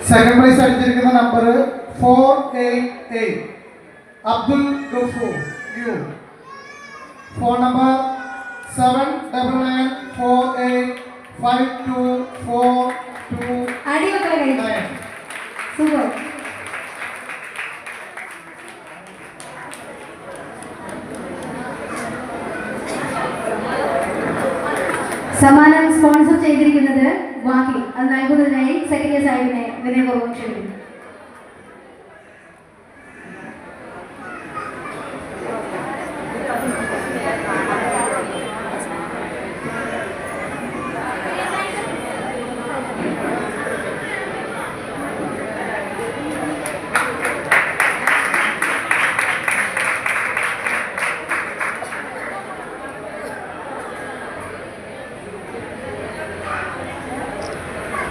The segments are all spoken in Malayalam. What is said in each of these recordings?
സെക്കൻഡ് പ്രൈസ് അടിച്ചിരിക്കുന്ന number 488 Abdul Gafoor U. Phone number 7994852429. Super. സമ്മാനം സ്പോൺസർ ചെയ്തിരിക്കുന്നത് വാഹി. അത് നൽകുന്നതിനായി സെക്രട്ടറി സാഹിബിനെ വിനയപൂർവ്വം ക്ഷണിക്കുന്നു.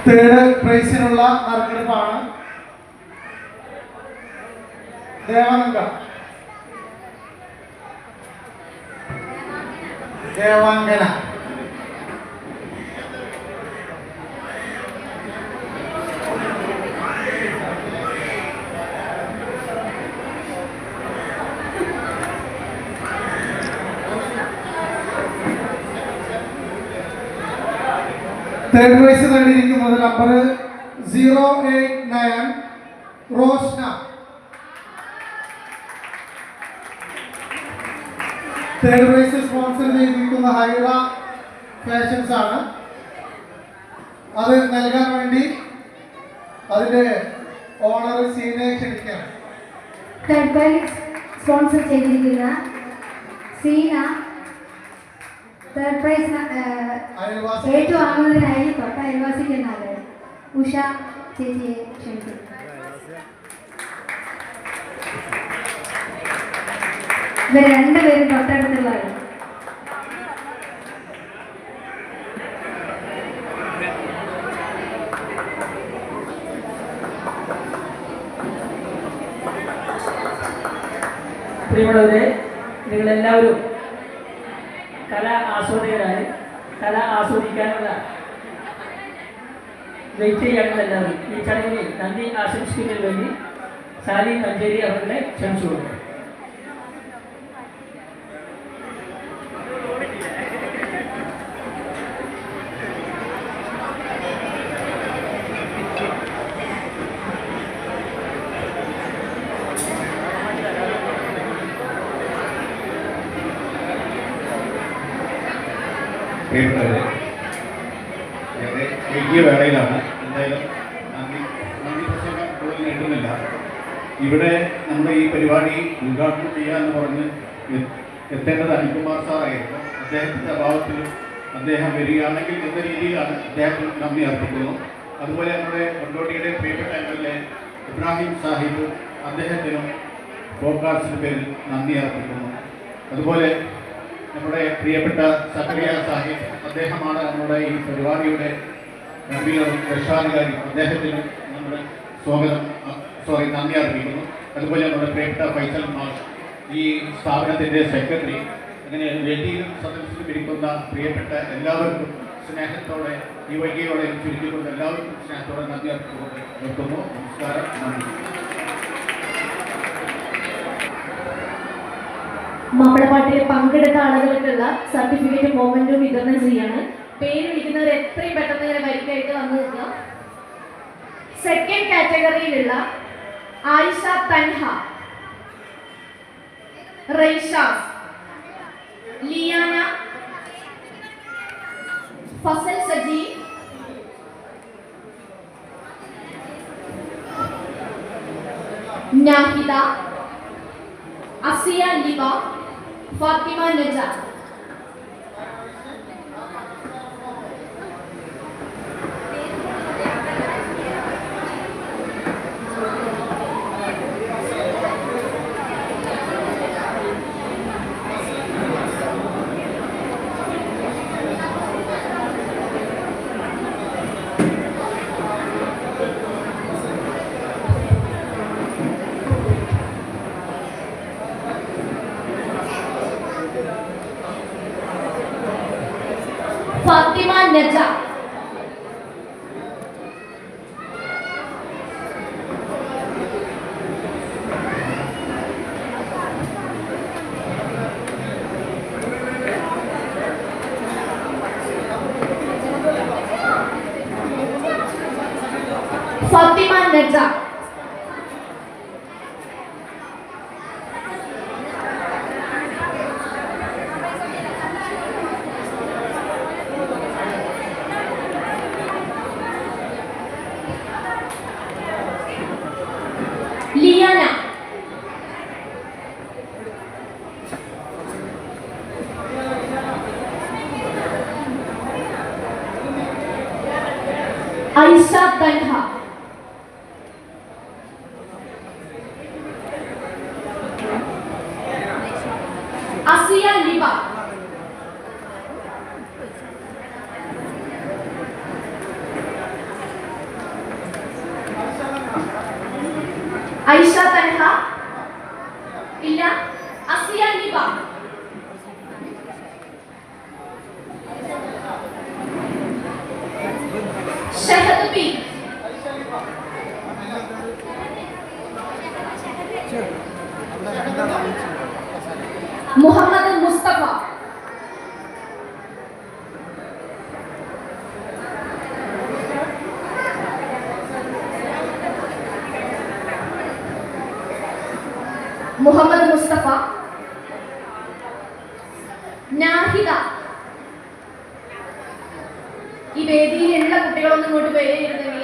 തേർഡ് പ്രൈസിനുള്ള നറുക്കെടുപ്പാണ്. ദേവാംഗന. തേർഡ് പ്രൈസ് നേടിയിരിക്കുന്നത് number 089 Roshna. Third prize sponsor ചെയ്തിരിക്കുന്ന ഹൈറ ഫാഷൻസ് ആണ്. അത് നൽകാൻ വേണ്ടി അതിന്റെ ഓണർ സീനെ ക്ഷണിക്കാം. തേർഡ് പ്രൈസ് സ്പോൺസർ ചെയ്തിരിക്കുന്ന സീന. തേർഡ് പ്രൈസ് ഏറ്റുവാങ്ങുന്നതിനായി തൊട്ട അയൽവാസിക്കുന്നാണ് ഉഷ ചേച്ചിയെ ക്ഷണിക്കുന്നു. ഇവർ രണ്ടുപേരും തൊട്ടടുത്തുള്ളതാണ്. പ്രിയമുള്ളവരെ, നിങ്ങളെല്ലാവരും കല ആസ്വാദകരായി കല ആസ്വദിക്കാനുള്ള വെയിറ്റ് ചെയ്യാനുള്ള എല്ലാവരും ഈ ചടങ്ങിൽ നന്ദി ആശംസിക്കുന്നതിന് വേണ്ടി സാലി മഞ്ചേരി അവരുടെ ക്ഷണിച്ചു കൊടുക്കും. പ്രിയപ്പെട്ടവരെ, വലിയ വേളയിലാണ്. എന്തായാലും നന്ദി പ്രസംഗം കൂടുതൽ നീട്ടുന്നില്ല. ഇവിടെ നമ്മുടെ ഈ പരിപാടി ഉദ്ഘാടനം ചെയ്യാമെന്ന് പറഞ്ഞ് എത്തേണ്ടത് അനിൽകുമാർ സാറായിരുന്നു. അദ്ദേഹത്തിൻ്റെ അഭാവത്തിലും അദ്ദേഹം വരികയാണെങ്കിൽ എന്ന രീതിയിലാണ് അദ്ദേഹത്തിന് നന്ദി അർപ്പിക്കുന്നു. അതുപോലെ നമ്മുടെ കൊണ്ടോട്ടിയുടെ പ്രിയപ്പെട്ട എംഎൽഎ ഇബ്രാഹിം സാഹിബ്, അദ്ദേഹത്തിനും ബ്രോഡ്കാസ്റ്റിൻ്റെ പേരിൽ നന്ദി അർപ്പിക്കുന്നു. അതുപോലെ നമ്മുടെ പ്രിയപ്പെട്ട സക്കറിയ സാഹിബ്, അദ്ദേഹമാണ് നമ്മുടെ ഈ പരിപാടിയുടെ രക്ഷാധികാരി. അദ്ദേഹത്തിന് നമ്മുടെ നന്ദി അർപ്പിക്കുന്നു. അതുപോലെ നമ്മുടെ പ്രിയപ്പെട്ട ഫൈസൽ മാഷ്, ഈ സ്ഥാപനത്തിൻ്റെ സെക്രട്ടറി, അങ്ങനെ വേദിയിലും സദസ്സിലും ഇരിക്കുന്ന പ്രിയപ്പെട്ട എല്ലാവർക്കും സ്നേഹത്തോടെ ഈ വൈകിയോടെ ചുരുക്കിക്കൊണ്ട് എല്ലാവർക്കും സ്നേഹത്തോടെ നന്ദി നിർത്തുന്നു. നമസ്കാരം, നന്ദി. മാപ്പിളപ്പാട്ടിൽ പങ്കെടുത്ത ആളുകൾക്കുള്ള സർട്ടിഫിക്കറ്റ് മൊമെന്റും വിതരണം ചെയ്യാണ്. പേര് വിളിക്കുന്നവർ എത്രയും പെട്ടെന്ന് ഇങ്ങനെ വരിക്കായിട്ട് വന്നു നിൽക്കുക. സെക്കൻഡ് കാറ്റഗറിയിലുള്ള ആയിഷ തൻഹ, റൈഷാസ്, ലിയാന, ഫസൽ സജി, നാഹിദ, അസിയ ലിവ, ഫാത്തിമ നജ. ഫാത്തിമ നജ, ഫാത്തിമ നജ. ലിയാന. ഐഷ തൻഹ. അസിയ ലിബ. ഐഷ തൻഹ ഇല്ല. അസിയ ലിബ. ഷഹദ് ബി. മുഹമ്മദ് മുസ്തഫ. മുഹമ്മദ് മുസ്തഫ. നാഹിദ. ഈ വേദിയിലുള്ള കുട്ടികളൊന്നും ഇങ്ങോട്ട് പേര് എഴുതുന്നെങ്കിൽ